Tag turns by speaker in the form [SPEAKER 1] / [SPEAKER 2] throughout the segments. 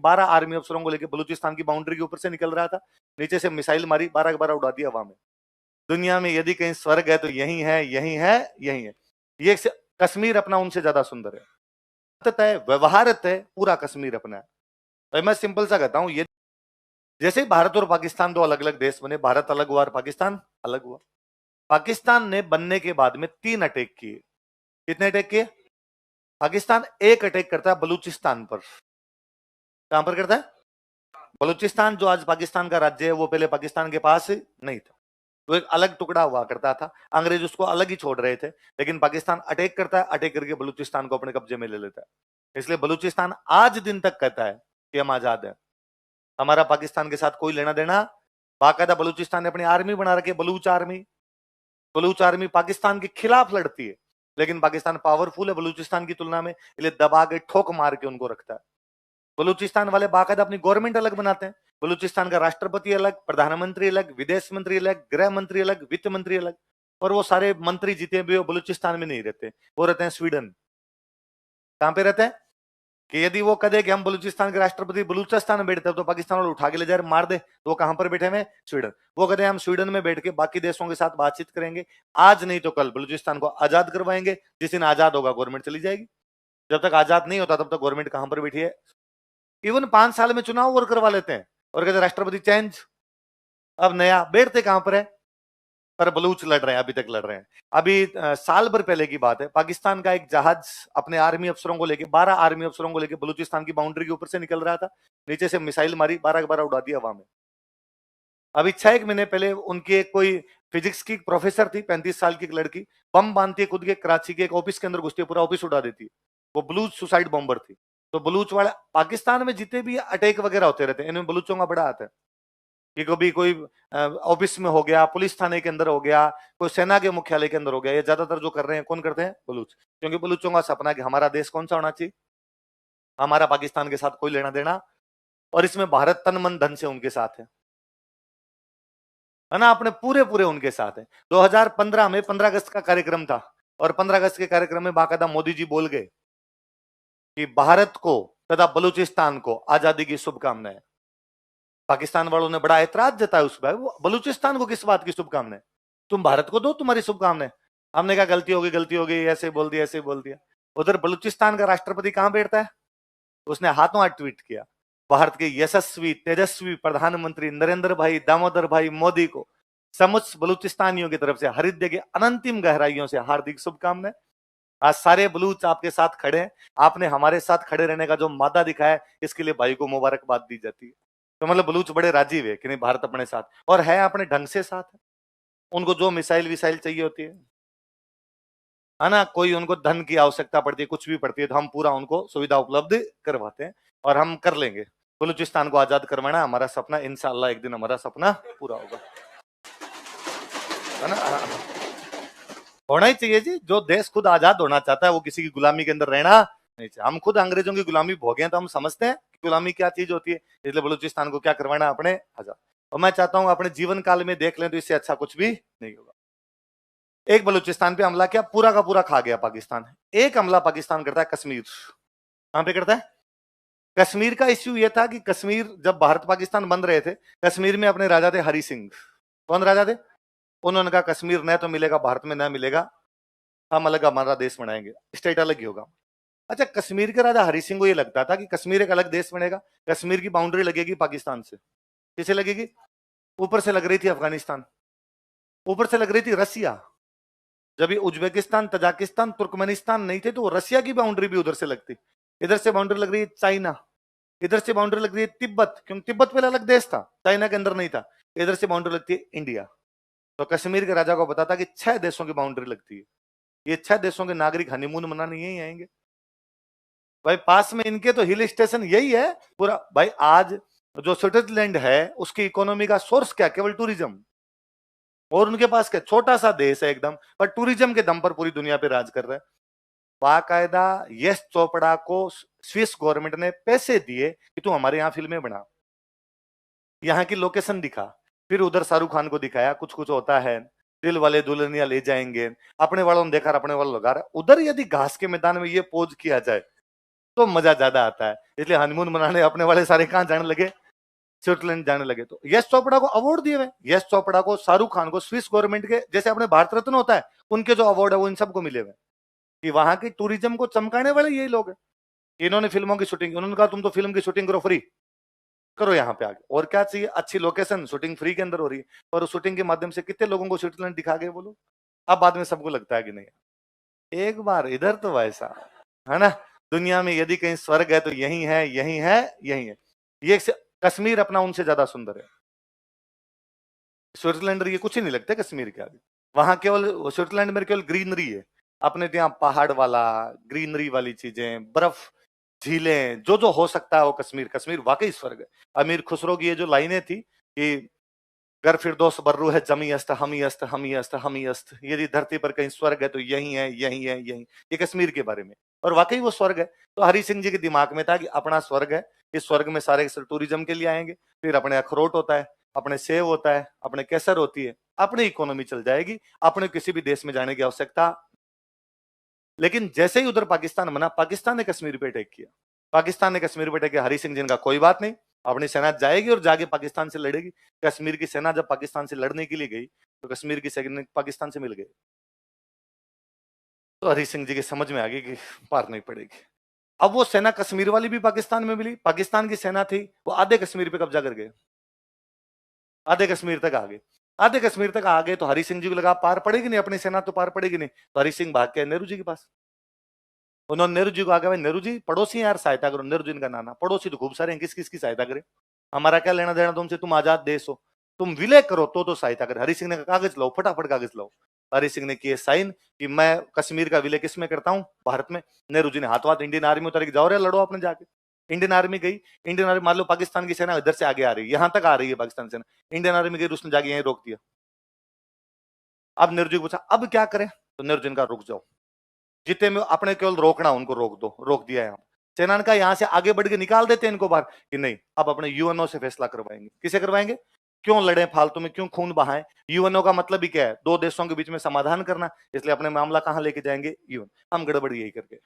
[SPEAKER 1] 12 army अफसरों को लेकर बलूचिस्तान की बाउंड्री के ऊपर से निकल रहा था, नीचे से मिसाइल मारी, 12 के 12 उड़ा दिया हवा में। दुनिया में यदि कहीं स्वर्ग है तो यही है, यही है, यही है। ये कश्मीर अपना उनसे ज्यादा सुंदर है, व्यवहारत है, पूरा कश्मीर अपना है। तो मैं सिंपल सा कहता हूं, ये जैसे ही भारत और पाकिस्तान दो अलग अलग देश बने, भारत अलग हुआ और पाकिस्तान अलग हुआ। पाकिस्तान ने बनने के बाद में 3 अटैक किए। कितने अटैक किए? पाकिस्तान एक अटैक करता है बलूचिस्तान पर। कहां पर करता है? बलूचिस्तान जो आज पाकिस्तान का राज्य है, वो पहले पाकिस्तान के पास नहीं था, वो एक अलग टुकड़ा हुआ करता था। अंग्रेज उसको अलग ही छोड़ रहे थे, लेकिन पाकिस्तान अटैक करता है, अटैक करके बलूचिस्तान को अपने कब्जे में ले लेता है। इसलिए बलूचिस्तान आज दिन तक कहता है कि हम आजाद है, हमारा पाकिस्तान के साथ कोई लेना देना। बाकायदा बलूचिस्तान ने अपनी आर्मी बना रखी है, बलूच आर्मी। बलूच आर्मी पाकिस्तान के खिलाफ लड़ती है, लेकिन पाकिस्तान पावरफुल है बलूचिस्तान की तुलना में, इसलिए दबा के ठोक मार के उनको रखता है। बलूचिस्तान वाले बाकायदा अपनी गवर्नमेंट अलग बनाते हैं। बलूचिस्तान का राष्ट्रपति अलग, प्रधानमंत्री अलग, विदेश मंत्री अलग, गृह मंत्री अलग, वित्त मंत्री अलग। और वो सारे मंत्री जितने भी वो बलूचिस्तान में नहीं रहते, वो रहते हैं स्वीडन। कहां पे रहते हैं कि यदि वो कहे कि हम बलूचिस्तान के राष्ट्रपति बलूचिस्तान में बैठते हैं तो पाकिस्तान वाले उठा के ले जाए मार दे, तो वो कहां पर बैठे हुए? स्वीडन। वो कहते हैं हम स्वीडन में बैठ के बाकी देशों के साथ बातचीत करेंगे, आज नहीं तो कल बलूचिस्तान को आजाद करवाएंगे। जिस दिन आजाद होगा गवर्नमेंट चली जाएगी, जब तक आजाद नहीं होता तब तक गवर्नमेंट कहां पर बैठी है? इवन 5 साल में चुनाव और करवा लेते हैं और कहते राष्ट्रपति चेंज, अब नया। बैठते कहां पर है? पर बलूच लड़ रहे हैं, अभी तक लड़ रहे हैं। अभी साल भर पहले की बात है, पाकिस्तान का एक जहाज अपने आर्मी अफसरों को लेके, 12 आर्मी अफसरों को लेके बलूचिस्तान की बाउंड्री के ऊपर से निकल रहा था, नीचे से मिसाइल मारी, 12 के 12 उड़ा दिया हवा में। अभी 6 महीने पहले उनकी एक कोई फिजिक्स की प्रोफेसर थी, 35 साल की एक लड़की, बम बांधती है खुद के, कराची के एक ऑफिस के अंदर घुसती है, पूरा ऑफिस उड़ा देती है। वो बलूच सुसाइड बॉम्बर थी। तो बलूच वाले पाकिस्तान में जितने भी अटैक वगैरह होते रहते हैं, इनमें बलूचों का बड़ा हाथ है। कि कभी कोई ऑफिस में हो गया, पुलिस थाने के अंदर हो गया, कोई सेना के मुख्यालय के अंदर हो गया, ये ज्यादातर जो कर रहे हैं कौन करते हैं? बलूच। क्योंकि बलूचों का सपना है कि हमारा देश कौन सा होना चाहिए, हमारा पाकिस्तान के साथ कोई लेना देना, और इसमें भारत तन मन धन से उनके साथ है ना, अपने पूरे पूरे उनके साथ है। 2015 में 15 अगस्त का कार्यक्रम था, और 15 अगस्त के कार्यक्रम में बाकायदा मोदी जी बोल गए कि भारत को तथा बलूचिस्तान को आजादी की शुभकामनाएं। पाकिस्तान वालों ने बड़ा ऐतराज जताया उस पर, बलूचिस्तान को किस बात की शुभकामनाएं? तुम भारत को दो तुम्हारी शुभकामनाएं। हमने कहा गलती हो गई, ऐसे बोल दिया, ऐसे बोल दिया। उधर बलूचिस्तान का राष्ट्रपति कहां बैठता है? उसने हाथों हाथ ट्वीट किया, भारत के यशस्वी तेजस्वी प्रधानमंत्री नरेंद्र भाई दामोदर भाई मोदी को समस्त बलूचिस्तानियों की तरफ से हृदय के अनंतिम गहराइयों से हार्दिक शुभकामनाएं। आज सारे बलूच आपके साथ खड़े हैं, आपने हमारे साथ खड़े रहने का जो मादा दिखाया है, इसके लिए भाई को मुबारकबाद दी जाती है। तो मतलब बलूच बड़े राजी हुए कि नहीं, भारत अपने साथ, और है अपने ढंग से साथ है। उनको जो मिसाइल विसाइल चाहिए होती है ना, कोई उनको धन की आवश्यकता पड़ती है, कुछ भी पड़ती है, तो हम पूरा उनको सुविधा उपलब्ध करवाते हैं, और हम कर लेंगे। बलूचिस्तान को आजाद करवाना हमारा सपना, इंशाअल्लाह एक दिन हमारा सपना पूरा होगा, है ना। होना ही चाहिए जी, जो देश खुद आजाद होना चाहता है वो किसी की गुलामी के अंदर रहना नहीं चाहिए। हम खुद अंग्रेजों की गुलामी भोगे हैं, तो हम समझते हैं कि गुलामी क्या चीज होती है, इसलिए बलूचिस्तान को क्या करवाना अपने आजाद। और मैं चाहता हूं अपने जीवन काल में देख लें तो इससे अच्छा कुछ भी नहीं होगा। एक बलूचिस्तान पे हमला किया, पूरा का पूरा खा गया पाकिस्तान। एक हमला पाकिस्तान करता है कश्मीर। कहां पे करता है? कश्मीर का इश्यू यह था कि कश्मीर जब भारत पाकिस्तान बन रहे थे, कश्मीर में अपने राजा थे हरि सिंह। कौन राजा थे? उन्होंने कहा कश्मीर न तो मिलेगा भारत में, न मिलेगा, हम अलग हमारा देश बनाएंगे, स्टेट अलग ही होगा। अच्छा, कश्मीर के राजा हरि सिंह को यह लगता था कि कश्मीर एक अलग देश बनेगा, कश्मीर की बाउंड्री लगेगी पाकिस्तान से। किसे लगेगी? ऊपर से लग रही थी अफगानिस्तान, ऊपर से लग रही थी रसिया। जब ये उज्बेकिस्तान, तजाकिस्तान, तुर्कमेनिस्तान नहीं थे, तो रसिया की बाउंड्री भी उधर से लगती। इधर से बाउंड्री लग रही है चाइना, इधर से बाउंड्री लग रही है तिब्बत, क्योंकि तिब्बत पहले अलग देश था, चाइना के अंदर नहीं था। इधर से बाउंड्री लगती है इंडिया। तो कश्मीर के राजा को पता था कि 6 देशों की बाउंड्री लगती है, ये 6 देशों के नागरिक हनीमून मनाने यही आएंगे। भाई पास में इनके तो हिल स्टेशन यही है पूरा। भाई आज जो स्विट्जरलैंड है उसकी इकोनॉमी का सोर्स क्या? केवल टूरिज्म। और उनके पास क्या, छोटा सा देश है एकदम, पर टूरिज्म के दम पर पूरी दुनिया पे राज कर रहा है। बाकायदा यश चोपड़ा को स्विस गवर्नमेंट ने पैसे दिए कि तू हमारे यहाँ फिल्में बना, यहाँ की लोकेशन दिखा। फिर उधर शाहरुख खान को दिखाया, कुछ कुछ होता है, दिल वाले दुल्हनिया ले जाएंगे, अपने वालों ने देखा, अपने वालों लगा रहा। उधर यदि घास के मैदान में ये पोज किया जाए तो मजा ज्यादा आता है। इसलिए हनीमून मनाने अपने वाले सारे कहां जाने लगे, स्विट्जरलैंड जाने लगे। तो यश चोपड़ा को अवार्ड दिए हुए, यश चोपड़ा को, शाहरुख खान को, स्विस गवर्नमेंट के, जैसे अपने भारत रत्न होता है उनके जो अवार्ड है वो इन सबको मिले हुए, कि वहां की टूरिज्म को चमकाने वाले यही लोग हैं। इन्होंने फिल्मों की शूटिंग, उन्होंने कहा तुम तो फिल्म की शूटिंग करो, फ्री करो यहाँ पे आके, और क्या चाहिए, अच्छी लोकेशन, शूटिंग फ्री के अंदर हो रही है, और शूटिंग के माध्यम से कितने लोगों को स्विट्जरलैंड दिखा गए बोलो। अब बाद में सबको लगता है कि नहीं, एक बार इधर तो वैसा है ना, दुनिया में यदि कहीं स्वर्ग है तो यही है, यही है, यही है। ये कश्मीर अपना उनसे ज्यादा सुंदर है। स्विट्जरलैंड ये कुछ ही नहीं लगता कश्मीर के आगे। वहां केवल स्विट्जरलैंड में केवल ग्रीनरी है, अपने तो यहाँ पहाड़ वाला, ग्रीनरी वाली चीजें, बर्फ, झीलें, जो जो हो सकता है वो कश्मीर, कश्मीर वाकई स्वर्ग है। अमीर खुसरो की ये जो लाइनें थी कि घर फिरदौस बर्रू है जमी अस्त हमी अस्त हमी अस्त हमी अस्त, यदि धरती पर कहीं स्वर्ग है तो यही है, यही है, यही, ये कश्मीर के बारे में, और वाकई वो स्वर्ग है। तो हरि सिंह जी के दिमाग में था कि अपना स्वर्ग है, इस स्वर्ग में सारे टूरिज्म के लिए आएंगे, फिर अपने अखरोट होता है, अपने सेब होता है, अपने केसर होती है, अपनी इकोनॉमी चल जाएगी, अपने किसी भी देश में जाने की आवश्यकता। लेकिन जैसे ही उधर पाकिस्तान बना, पाकिस्तान ने कश्मीर पे अटैक किया, पाकिस्तान ने कश्मीर पे अटैक किया। हरि सिंह जी का कोई बात नहीं, अपनी सेना जाएगी और जाके पाकिस्तान से लड़ेगी। कश्मीर की सेना जब पाकिस्तान से लड़ने के लिए गई तो कश्मीर की सेना पाकिस्तान से मिल गई, तो हरि सिंह जी की समझ में आ गई कि पार नहीं पड़ेगी। अब वो सेना कश्मीर वाली भी पाकिस्तान में मिली, पाकिस्तान की सेना थी वो आधे कश्मीर पे कब्जा कर गए, आधे कश्मीर तक आ गए, आधे कश्मीर तक आ गए। तो हरि सिंह जी को लगा पार पड़ेगी नहीं, अपनी सेना तो पार पड़ेगी नहीं, तो हरि सिंह भाग के नेहरू जी के पास। उन्होंने नेहरू जी को आगे, भाई नेहरू जी पड़ोसी हैं यार, सहायता करो। नेहरू जी का नाना, पड़ोसी तो खूब सारे हैं, किस किस की सहायता करे, हमारा क्या लेना देना तुमसे, तुम आजाद देश हो, तुम विलय करो तो सहायता करे। हरि सिंह ने कागज लाओ, फटाफट कागज लाओ। हरि सिंह ने किए साइन कि मैं कश्मीर का विलय किस में करता हूँ, भारत में। नेहरू जी ने हाथ हाथ इंडियन आर्मी उतर के, जाओ रे लड़ो अपने जाके। इंडियन आर्मी गई, इंडियन आर्मी, मान लो पाकिस्तान की सेना इधर से आगे आ रही है, यहां तक आ रही है पाकिस्तान सेना, इंडियन आर्मी गई, उसने जाके यहीं रोक दिया। अब नेहरू जी को पूछा अब क्या करें, तो नेहरू जी ने कहा रुक जाओ, जितने में अपने केवल रोकना, उनको रोक दो, रोक दिया यहाँ। सेना ने कहा यहां से आगे बढ़ के निकाल देते हैं इनको बाहर, कि नहीं अब अपने यूएनओ से फैसला करवाएंगे। किसे करवाएंगे, क्यों लड़े फालतू में, क्यों खून बहाएं। यूएनओ का मतलब ही क्या है, दो देशों के बीच में समाधान करना, इसलिए अपने मामला कहां लेके जाएंगे, यूएन। हम गड़बड़ी यही करके,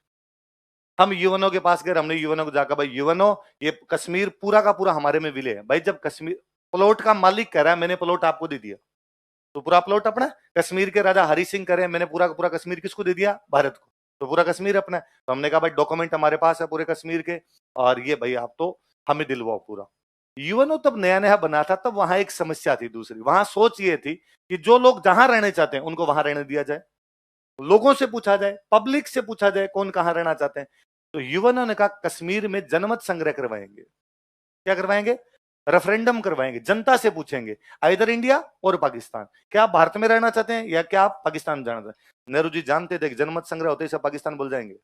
[SPEAKER 1] हम यूएनओ के पास गए, हमने यूएनओ को जाकर, भाई यूएनओ ये कश्मीर पूरा का पूरा हमारे में विलय है। भाई जब कश्मीर प्लॉट का मालिक कह रहा है मैंने प्लॉट आपको दे दिया, तो पूरा प्लॉट अपना। कश्मीर के राजा हरि सिंह करे मैंने पूरा का पूरा कश्मीर किसको दे दिया, भारत को, तो पूरा कश्मीर अपना है। तो हमने कहा भाई डॉक्यूमेंट हमारे पास है पूरे कश्मीर के, और ये भाई आप तो हमें दिलवाओ पूरा। यूएनओ तब नया नया बना था, तब वहां एक समस्या थी दूसरी, वहां सोच ये थी कि जो लोग जहां रहने चाहते हैं उनको वहां रहने दिया जाए, लोगों से पूछा जाए, पब्लिक से पूछा जाए कौन कहां रहना चाहते हैं। तो यूएनओ ने कहा कश्मीर में जनमत संग्रह करवाएंगे। क्या करवाएंगे, रेफरेंडम करवाएंगे, जनता से पूछेंगे इधर इंडिया और पाकिस्तान, क्या आप भारत में रहना चाहते हैं या क्या आप पाकिस्तान जाना चाहते हैं। नेहरू जी जानते थे कि जनमत संग्रह होते ही सब पाकिस्तान बोल जाएंगे,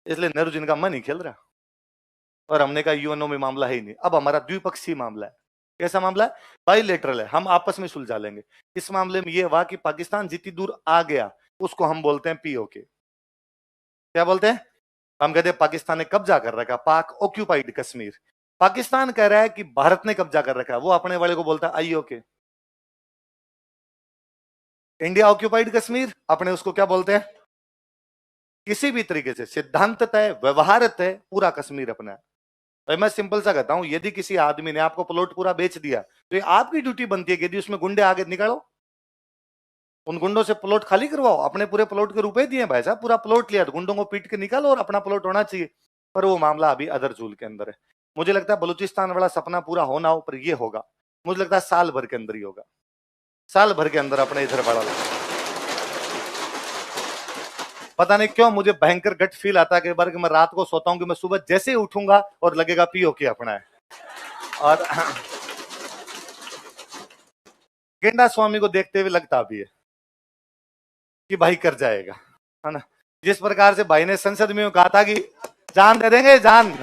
[SPEAKER 1] इसलिए नेहरू जी का मन ही खेल रहा। और हमने कहा यूएनओ में मामला है ही नहीं, अब हमारा द्विपक्षीय मामला है। कैसा मामला है, बाइलेटरल है, हम आपस में सुलझा लेंगे। इस मामले में यह हुआ कि पाकिस्तान जितनी दूर आ गया उसको हम बोलते हैं पीओके। क्या बोलते हैं, हम कहते हैं पाकिस्तान ने कब्जा कर रखा, पाक ऑक्यूपाइड कश्मीर। पाकिस्तान कह रहा है कि भारत ने कब्जा कर रखा है, वो अपने वाले को बोलता है आईओके। इंडिया ऑक्यूपाइड कश्मीर, अपने उसको क्या बोलते हैं, किसी भी तरीके से सिद्धांत तय, व्यवहार तय, पूरा कश्मीर अपना है। भाई मैं सिंपल सा कहता हूं, यदि किसी आदमी ने आपको प्लॉट पूरा बेच दिया तो ये आपकी ड्यूटी बनती है कि यदि उसमें गुंडे आगे निकालो, उन गुंडों से प्लॉट खाली करवाओ। अपने पूरे प्लॉट के रुपए दिए भाई साहब, पूरा प्लॉट लिया तो गुंडों को पीट के निकालो और अपना प्लॉट होना चाहिए। पर वो मामला अभी अदर झूल के अंदर है। मुझे लगता है बलूचिस्तान वाला सपना पूरा होना हो, पर ये होगा, मुझे लगता है साल भर के अंदर ही होगा, साल भर के अंदर अपने इधर वाला लगता। पता नहीं क्यों मुझे भयंकर गट फील आता है कई बार कि मैं रात को सोता हूं कि मैं सुबह जैसे ही उठूंगा और लगेगा पीओके अपना है। और गेंडा स्वामी को देखते हुए लगता भी है कि भाई कर जाएगा, है ना। जिस प्रकार से भाई ने संसद में कहा था कि जान दे देंगे जान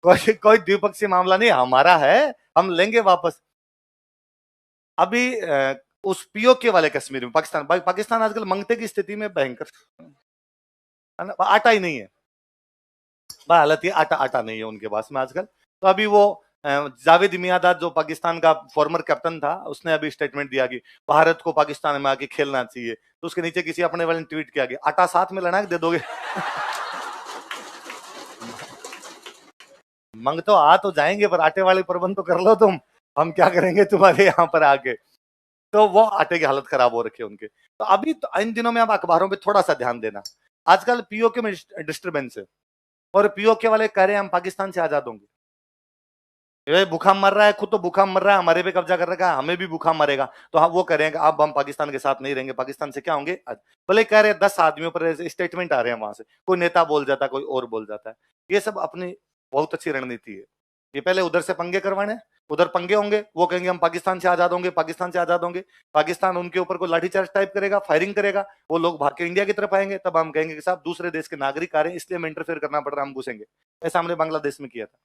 [SPEAKER 1] कोई द्विपक्षीय मामला नहीं हमारा है, हम लेंगे वापस। अभी उस पीओके वाले कश्मीर में पाकिस्तान, भाई पाकिस्तान आजकल मंगते की स्थिति में भयंकर, है ना, आटा ही नहीं है, हालत ये आटा आटा नहीं है उनके पास में आजकल। तो अभी वो जावेद मियांदाद जो पाकिस्तान का फॉर्मर कैप्टन था, उसने अभी स्टेटमेंट दिया कि भारत को पाकिस्तान में आके खेलना चाहिए। तो उसके नीचे किसी अपने वाले ने ट्वीट किया कि आटा साथ में लड़ा के दे दोगे। मंग तो आ तो जाएंगे, पर आटे वाले प्रबंध तो कर लो तुम, हम क्या करेंगे तुम्हारे यहाँ पर आके। तो वो आटे की हालत खराब हो रखी है उनके। तो अभी तो इन दिनों में आप अखबारों पे थोड़ा सा ध्यान देना, आजकल पीओके में डिस्टर्बेंस है, और पीओके वाले कह रहे हैं हम पाकिस्तान से आजाद होंगे। ये भूखा मर रहा है, खुद तो भूखा मर रहा है, हमारे पे कब्जा कर रखा है, हमें भी भूखा मरेगा। तो हम वो कह रहे हैं कि अब हम पाकिस्तान के साथ नहीं रहेंगे, पाकिस्तान से क्या होंगे। भले कह रहे हैं 10 आदमियों पर स्टेटमेंट आ रहे हैं वहां से, कोई नेता बोल जाता है, कोई और बोल जाता है। ये सब अपनी बहुत अच्छी रणनीति है। ये पहले उधर से पंगे करवाने, उधर पंगे होंगे, वो कहेंगे हम पाकिस्तान से आजाद होंगे, पाकिस्तान से आजाद होंगे। पाकिस्तान उनके ऊपर कोई लाठीचार्ज टाइप करेगा, फायरिंग करेगा, वो लोग भाग के इंडिया की तरफ आएंगे, तब हम कहेंगे कि साहब दूसरे देश के नागरिक आ रहे हैं, इसलिए हमें इंटरफेयर करना पड़ रहा है, हम घुसेंगे। ऐसा हमने बांग्लादेश में किया था,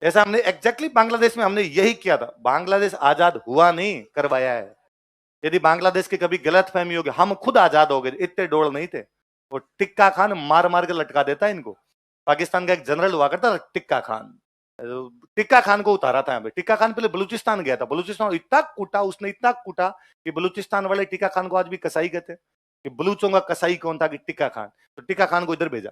[SPEAKER 1] ऐसा हमने एग्जैक्टली बांग्लादेश में हमने यही किया था। बांग्लादेश आजाद हुआ नहीं, करवाया है। यदि बांग्लादेश की कभी गलत फहमी होगी, हम खुद आजाद हो गए, इतने डोल नहीं थे। वो टिक्का खान मार मार के लटका देता है इनको। पाकिस्तान का एक जनरल हुआ करता था टिक्का खान, टिक्का खान को उतारा था यहाँ पे। टिक्का खान पहले बलूचिस्तान गया था, बलूचिस्तान इतना कूटा उसने, इतना कूटा कि बलूचिस्तान वाले टिक्का खान को आज भी कसाई कहते हैं, कि बलूचों का कसाई कौन था, कि टिक्का खान। तो टिक्का खान को इधर भेजा,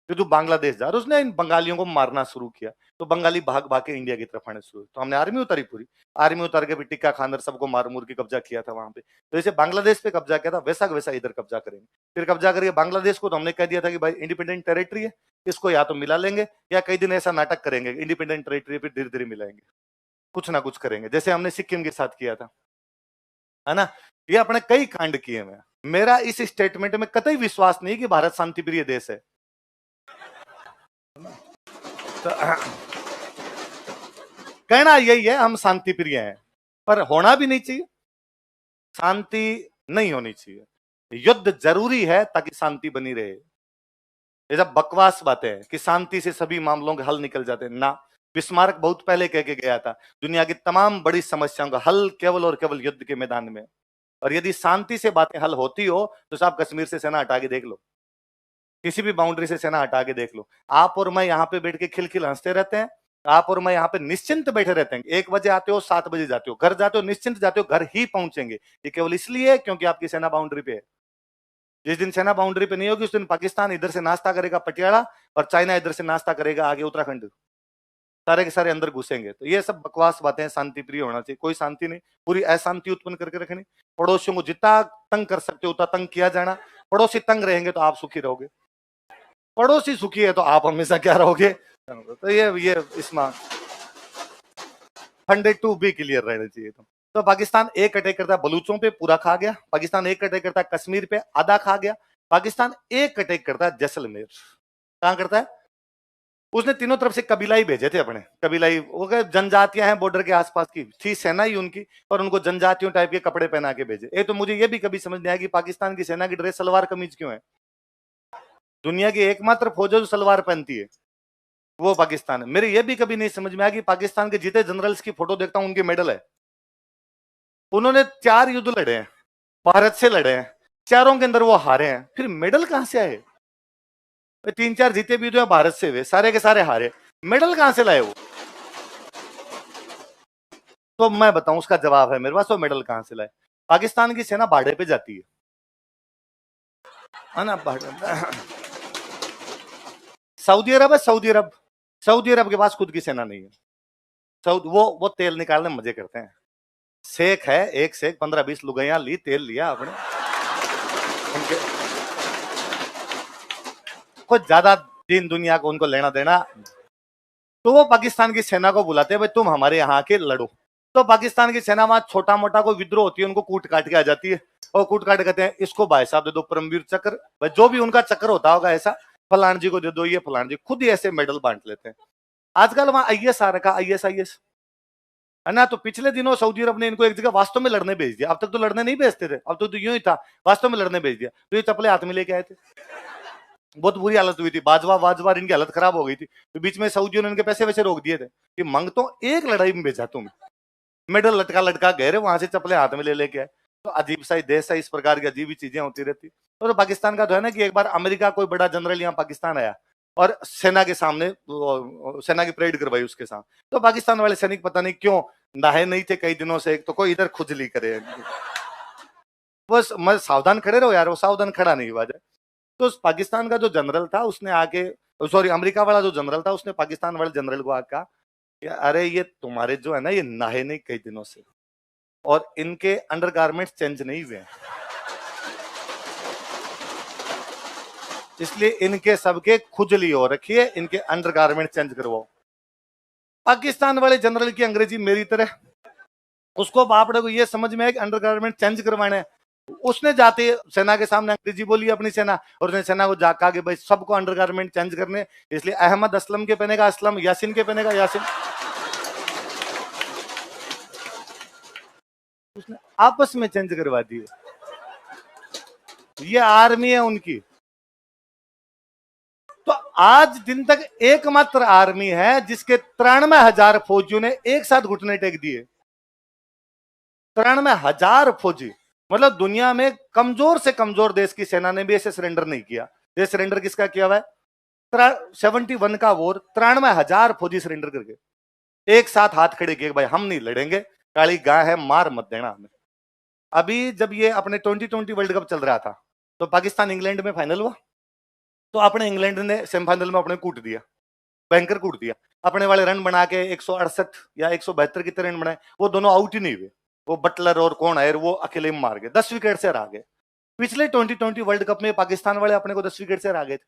[SPEAKER 1] तो तू बांग्लादेश जा, और उसने इन बंगालियों को मारना शुरू किया। तो बंगाली भाग भाग के इंडिया की तरफ आने शुरू, तो हमने आर्मी उतारी, पूरी आर्मी उतार के भी टिक्का खान सबको मार मूर के कब्जा किया था वहां पे। तो जैसे बांग्लादेश पे कब्जा किया था, वैसा वैसा इधर कब्जा करेंगे। फिर कब्जा करके बांग्लादेश को तो हमने कह दिया था कि भाई इंडिपेंडेंट टेरिटरी है, इसको या तो मिला लेंगे, या कई दिन ऐसा नाटक करेंगे इंडिपेंडेंट टेरिटरी पे धीरे धीरे मिलाएंगे, कुछ ना कुछ करेंगे, जैसे हमने सिक्किम के साथ किया था, है ना। ये अपने कई कांड किए हैं। मेरा इस स्टेटमेंट में कतई विश्वास नहीं कि भारत शांति प्रिय देश है। तो कहना यही है, हम शांति प्रिय हैं, पर होना भी नहीं चाहिए। शांति नहीं होनी चाहिए, युद्ध जरूरी है ताकि शांति बनी रहे। ये सब बकवास बातें हैं कि शांति से सभी मामलों के हल निकल जाते हैं ना। बिस्मार्क बहुत पहले कह के गया था, दुनिया की तमाम बड़ी समस्याओं का हल केवल और केवल युद्ध के मैदान में। और यदि शांति से बातें हल होती हो तो साहब कश्मीर से सेना हटा के देख लो, किसी भी बाउंड्री से सेना हटा के देख लो। आप और मैं यहाँ पे बैठ के खिलखिल हंसते रहते हैं, आप और मैं यहाँ पे निश्चिंत बैठे रहते हैं। 1 बजे आते हो, 7 बजे जाते हो, घर जाते हो, निश्चिंत जाते हो, घर ही पहुंचेंगे। ये केवल इसलिए क्योंकि आपकी सेना बाउंड्री पे है। जिस दिन सेना बाउंड्री पे नहीं होगी, उस दिन पाकिस्तान इधर से नाश्ता करेगा पटियाला, और चाइना इधर से नाश्ता करेगा आगे उत्तराखंड, सारे के सारे अंदर घुसेंगे। तो ये सब बकवास बातें हैं, शांति प्रिय होना चाहिए, कोई शांति नहीं, पूरी अशांति उत्पन्न करके रखनी। पड़ोसियों को जितना तंग कर सकते हो उतना तंग किया जाना। पड़ोसी तंग रहेंगे तो आप सुखी रहोगे, पड़ोसी सुखी है तो आप हमेशा क्या रहोगे। तो ये इसमें फंडेड टू बी क्लियर रहना चाहिए। तो पाकिस्तान एक अटैक करता है बलूचों पे, पूरा खा गया। पाकिस्तान एक अटैक करता है कश्मीर पे, आधा खा गया। पाकिस्तान एक अटैक करता है जैसलमेर, कहां करता है, उसने तीनों तरफ से कबीलाई भेजे थे अपने, कबीलाई वो जनजातियां हैं बॉर्डर के आसपास की थी, सेना ही उनकी, और उनको जनजातियों टाइप के कपड़े पहना के भेजे। तो मुझे ये भी कभी समझ नहीं आया कि पाकिस्तान की सेना की ड्रेस सलवार कमीज क्यों है। दुनिया की एकमात्र फौज जो सलवार पहनती है वो पाकिस्तान है। मेरे ये भी कभी नहीं समझ में आया कि पाकिस्तान के जीते जनरल्स की फोटो देखता हूं, उनके मेडल है। उन्होंने 4 युद्ध लड़े हैं, भारत से लड़े हैं, चारों के अंदर वो हारे हैं, फिर मेडल कहां से आए। 3-4 जीते भी हुए भारत से, वे सारे के सारे हारे, मेडल कहां से लाए वो। तो मैं बताऊं, उसका जवाब है मेरे पास, वो मेडल कहां से लाए। पाकिस्तान की सेना भाड़े पे जाती है ना, सऊदी अरब है, सऊदी अरब, सऊदी अरब के पास खुद की सेना नहीं है। वो तेल निकालने मजे करते हैं। शेख है, एक शेख 15-20 लुगाइयां ली, तेल लिया आपने, कुछ ज्यादा दीन दुनिया को उनको लेना देना। तो वो पाकिस्तान की सेना को बुलाते हैं, भाई तुम हमारे यहाँ के लड़ो। तो पाकिस्तान की सेना वहां छोटा मोटा कोई विद्रोह होती है, उनको कूट काट के आ जाती है, और कूट काट कहते हैं इसको भाई साहब दे दो परमवीर चक्र, भाई जो भी उनका चक्र होता होगा ऐसा, फलान जी को दे दो, ये फलान जी खुद ही ऐसे मेडल बांट लेते हैं। आजकल वहां आईएस आ रखा, आईएस है ना। तो पिछले दिनों सऊदी अरब ने इनको एक जगह वास्तव में लड़ने भेज दिया। अब तक तो लड़ने नहीं भेजते थे, अब तो यूं ही था, वास्तव में लड़ने भेज दिया। तो ये चपले हाथ में लेके आए थे, बहुत बुरी हालत हुई थी, बाजवा इनकी हालत खराब हो गई थी। तो बीच में सऊदियों ने इनके पैसे वैसे रोक दिए थे कि मंग तो एक लड़ाई में भेजा तुम, मेडल लटका लटका गए रे, वहां से चपले हाथ में ले लेके आए। तो अजीब सा ही देश है, इस प्रकार की अजीब ही चीजें होती रहती। तो पाकिस्तान का तो है ना कि एक बार अमेरिका कोई बड़ा जनरल यहाँ पाकिस्तान आया, और सेना के सामने सेना की परेड करवाई उसके साथ। तो पाकिस्तान वाले सैनिक पता नहीं क्यों नहाए नहीं थे कई दिनों से, तो कोई इधर खुजली करे, बस मैं सावधान खड़े रहो यार, वो सावधान खड़ा नहीं हुआ जाए। तो पाकिस्तान का जो जनरल था उसने आके, सॉरी अमेरिका वाला जो जनरल था उसने पाकिस्तान वाले जनरल को आके कहा कि अरे ये तुम्हारे जो है ना ये नहाए नहीं कई दिनों से और इनके अंडरगारमेंट्स चेंज नहीं हुए, इसलिए इनके सबके खुजली हो रखी है, इनके अंडरगारमेंट चेंज करवाओ। पाकिस्तान वाले जनरल की अंग्रेजी मेरी तरह, उसको बापड़े को ये समझ में है कि अंडरगारमेंट चेंज करवाने, उसने जाते सेना के सामने अंग्रेजी बोली अपनी सेना, और उसने सेना को जाकर के भाई सबको अंडरगारमेंट चेंज करने, इसलिए अहमद असलम के पहनेगा असलम, यासीन के पहनेगा यासीन, उसने आपस में चेंज करवा दिए। ये आर्मी है उनकी। तो आज दिन तक एकमात्र आर्मी है जिसके 93,000 फौजियों ने एक साथ घुटने टेक दिए। 93,000 फौजी, मतलब दुनिया में कमजोर से कमजोर देश की सेना ने भी ऐसे सरेंडर नहीं किया। ये सरेंडर किसका किया हुआ है? 71 का वॉर 93,000 फौजी सरेंडर करके एक साथ हाथ खड़े किए, भाई हम नहीं लड़ेंगे, काली गाय है, मार मत देना हमें। अभी जब ये अपने 2020 वर्ल्ड कप चल रहा था तो पाकिस्तान इंग्लैंड में फाइनल हुआ, तो अपने इंग्लैंड ने सेमीफाइनल में अपने कूट दिया, भयंकर कूट दिया। अपने वाले रन बना के 168 या 172 कितने रन बनाए, वो दोनों आउट ही नहीं हुए। वो बटलर और कौन है वो अकेले मार गए, 10 विकेट से हरा गए। पिछले 2020 वर्ल्ड कप में पाकिस्तान वाले अपने को 10 विकेट से हरा गए थे।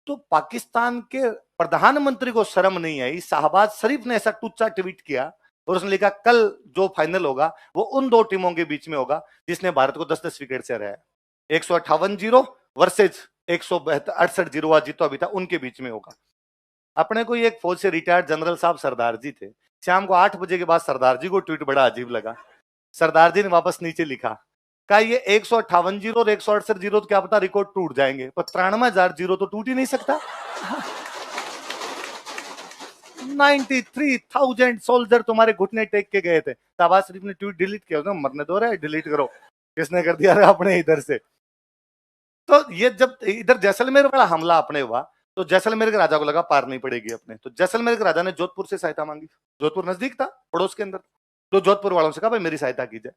[SPEAKER 1] तो पाकिस्तान के प्रधानमंत्री को शर्म नहीं आई, शाहबाज शरीफ ने ऐसा टुच्चा ट्वीट किया और उसने लिखा कल जो फाइनल होगा वो उन दो टीमों के बीच में होगा जिसने भारत को 10-10 विकेट से हराया। 158-0 वर्सेज 168-0 आज जीतो अभी था, उनके बीच में होगा। अपने को एक फौज से रिटायर्ड जनरल साहब सरदार जी थे, शाम को 8 बजे के बाद सरदार जी को ट्वीट बड़ा अजीब लगा। सरदार जी ने वापस नीचे लिखा, कहा ये 158-0 और 168-0 तो क्या पता रिकॉर्ड टूट जाएंगे, पर 93,000 तो टूट ही नहीं सकता। 93,000 सोल्जर तुम्हारे घुटने टेक के गए थे। शाहबाज शरीफ ने ट्वीट डिलीट किया, उसने मरने दो रहा है, डिलीट करो। किसने कर दिया अपने इधर से। तो ये जब इधर जैसलमेर वाला हमला अपने हुआ तो जैसलमेर के राजा को लगा पार नहीं पड़ेगी अपने, तो जैसलमेर के राजा ने जोधपुर से सहायता मांगी। जोधपुर नजदीक था पड़ोस के अंदर, तो जोधपुर वालों से कहा भाई मेरी सहायता कीजिए।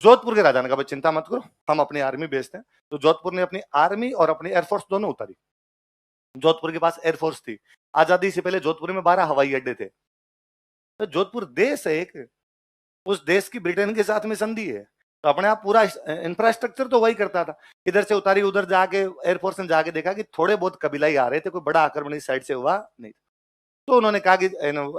[SPEAKER 1] जोधपुर के राजा ने कहा भाई चिंता मत करो, हम अपनी आर्मी भेजते हैं। तो जोधपुर ने अपनी आर्मी और अपनी एयरफोर्स दोनों उतारी। जोधपुर के पास एयरफोर्स थी, आजादी से पहले जोधपुर में 12 हवाई अड्डे थे। तो जोधपुर देश है एक, उस देश की ब्रिटेन के साथ में संधि है, तो अपने आप पूरा इंफ्रास्ट्रक्चर तो वही करता था। इधर से उतारी, उधर जाके एयरफोर्स ने जाके देखा कि थोड़े बहुत कबीलाई आ रहे थे, कोई बड़ा आक्रमण इस साइड से हुआ नहीं। तो उन्होंने कहा कि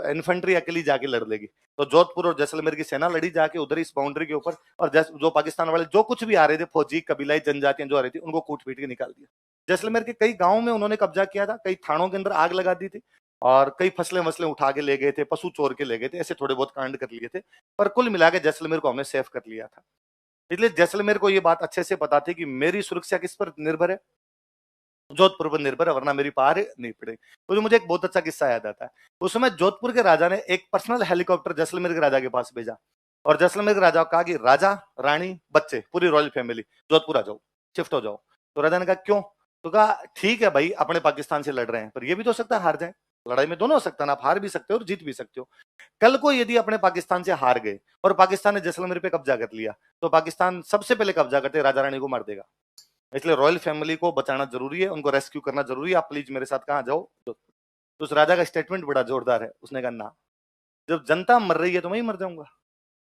[SPEAKER 1] इन्फेंट्री अकेली जाके लड़ लेगी। तो जोधपुर और जैसलमेर की सेना लड़ी जाके उधर इस बाउंड्री के ऊपर, और जो पाकिस्तान वाले जो कुछ भी आ रहे थे फौजी कबीलाई जनजातियां जो आ रही थी उनको कूट पीट के निकाल दिया। जैसलमेर के कई गांवों में उन्होंने कब्जा किया था, कई थानों के अंदर आग लगा दी थी, और कई फसलें वसलें उठा के ले गए थे, पशु चोर के ले गए थे, ऐसे थोड़े बहुत कांड कर लिए थे। पर कुल मिला के जैसलमेर को हमने सेफ कर लिया था। इसलिए जैसलमेर को ये बात अच्छे से पता थी कि मेरी सुरक्षा किस पर निर्भर है, जोधपुर पर निर्भर है, वरना मेरी पार नहीं पड़ेगी। तो मुझे एक बहुत अच्छा किस्सा याद आता है। उस समय जोधपुर के राजा ने एक पर्सनल हेलीकॉप्टर जैसलमेर के राजा के पास भेजा, और जैसलमेर के राजा को कहा कि राजा, रानी, बच्चे, पूरी रॉयल फैमिली जोधपुर आ जाओ, शिफ्ट हो जाओ। तो राजा ने कहा क्यों? तो कहा ठीक है भाई, अपने पाकिस्तान से लड़ रहे हैं, पर ये भी तो हो सकता है हार जाए, लड़ाई में दोनों हो सकता है ना, आप हार भी सकते हो और जीत भी सकते हो। कल को यदि अपने पाकिस्तान से हार गए और पाकिस्तान ने जैसलमेर पे कब्जा कर लिया, तो पाकिस्तान सबसे पहले कब्जा करते राजा रानी को मार देगा। इसलिए रॉयल फैमिली को बचाना जरूरी है, उनको रेस्क्यू करना जरूरी है, आप प्लीज मेरे साथ कहाँ जाओ। तो उस राजा का स्टेटमेंट बड़ा जोरदार है, उसने कहा ना, जब जनता मर रही है तो मैं ही मर जाऊंगा।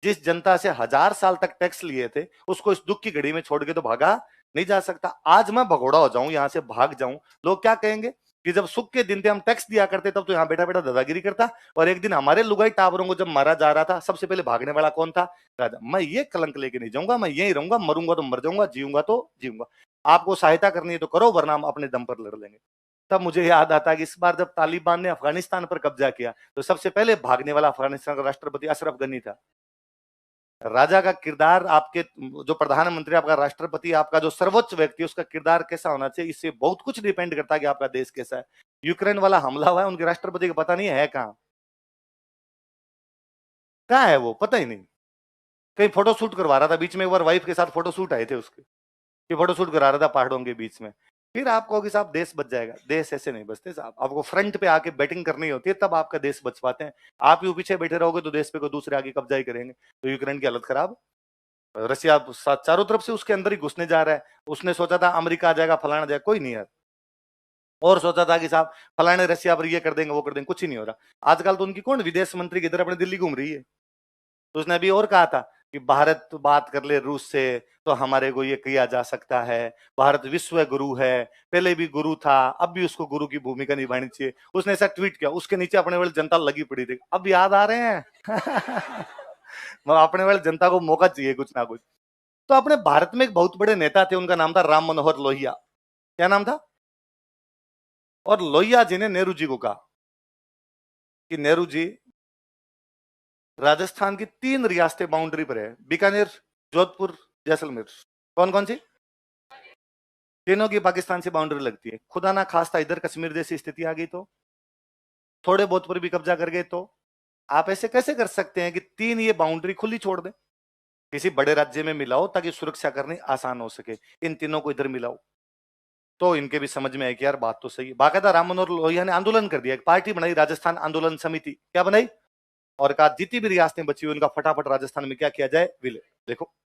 [SPEAKER 1] जिस जनता से 1000 साल तक टैक्स लिए थे उसको इस दुख की घड़ी में छोड़ के तो भागा नहीं जा सकता। आज मैं भगोड़ा हो जाऊं, यहां से भाग जाऊं, लोग क्या कहेंगे कि जब सुख के दिन थे हम टैक्स दिया करते तब तो यहाँ बैठा बैठा दादागिरी करता, और एक दिन हमारे लुगाई टावरों को जब मारा जा रहा था सबसे पहले भागने वाला कौन था? राजा। मैं ये कलंक लेके नहीं जाऊंगा, मैं यही रहूंगा, मरूंगा तो मर जाऊंगा, जीऊंगा तो जीऊंगा। आपको सहायता करनी है तो करो, वरना हम अपने दम पर लड़ लेंगे। तब मुझे याद आता है कि इस बार जब तालिबान ने अफगानिस्तान पर कब्जा किया तो सबसे पहले भागने वाला अफगानिस्तान का राष्ट्रपति अशरफ गनी था। राजा का किरदार, आपके जो प्रधानमंत्री, आपका राष्ट्रपति, आपका जो सर्वोच्च व्यक्ति, उसका किरदार कैसा होना चाहिए, इससे बहुत कुछ डिपेंड करता है कि आपका देश कैसा है। यूक्रेन वाला हमला हुआ है, उनके राष्ट्रपति को पता नहीं है कहाँ, कहाँ है वो, पता ही नहीं। कहीं फोटो शूट करवा रहा था बीच में, एक बार वाइफ के साथ फोटो शूट आए थे उसके, कि फोटो शूट करा रहा था पहाड़ों के बीच में। फिर आप कहोगे साहब देश बच जाएगा। देश ऐसे नहीं बचते साहब, आपको फ्रंट पे आके बैटिंग करनी होती है, तब आपका देश बच पाते हैं। आप यूं पीछे बैठे रहोगे तो देश पे कोई दूसरे आगे कब्जा ही करेंगे। तो यूक्रेन की हालत खराब, रशिया चारों तरफ से उसके अंदर ही घुसने जा रहा है। उसने सोचा था अमेरिका आ जाएगा, फलाना जाएगा, कोई नहीं यार। और सोचा था कि साहब फलाने रशिया पर ये कर देंगे, वो कर देंगे, कुछ ही नहीं हो रहा। आजकल तो उनकी कौन विदेश मंत्री की तरह अपने दिल्ली घूम रही है। तो उसने अभी और कहा था कि भारत तो बात कर ले रूस से तो हमारे को ये किया जा सकता है, भारत विश्व गुरु है, पहले भी गुरु था, अब भी उसको गुरु की भूमिका निभानी चाहिए। उसने ऐसा ट्वीट किया, उसके नीचे अपने वाली जनता लगी पड़ी थी, अब याद आ रहे हैं। अपने वाली जनता को मौका चाहिए कुछ ना कुछ। तो अपने भारत में एक बहुत बड़े नेता थे, उनका नाम था राम मनोहर लोहिया। क्या नाम था? और लोहिया जी ने नेहरू जी को कहा कि नेहरू जी, राजस्थान की 3 रियासतें बाउंड्री पर है, बीकानेर, जोधपुर, जैसलमेर। कौन कौन सी? तीनों की पाकिस्तान से बाउंड्री लगती है। खुदा ना खास्ता इधर कश्मीर जैसी स्थिति आ गई तो, थोड़े बहुत पर भी कब्जा कर गए तो आप ऐसे कैसे कर सकते हैं कि 3 ये बाउंड्री खुली छोड़ दें? किसी बड़े राज्य में मिलाओ ताकि सुरक्षा करनी आसान हो सके, इन तीनों को इधर मिलाओ। तो इनके भी समझ में आया कि यार बात तो सही है। बाकायदा राम मनोहर लोहिया ने आंदोलन कर दिया, एक पार्टी बनाई, राजस्थान आंदोलन समिति। क्या बनाई? और कहा जितनी भी रियासतें बची हुई उनका फटाफट राजस्थान में क्या किया जाए, विलय। देखो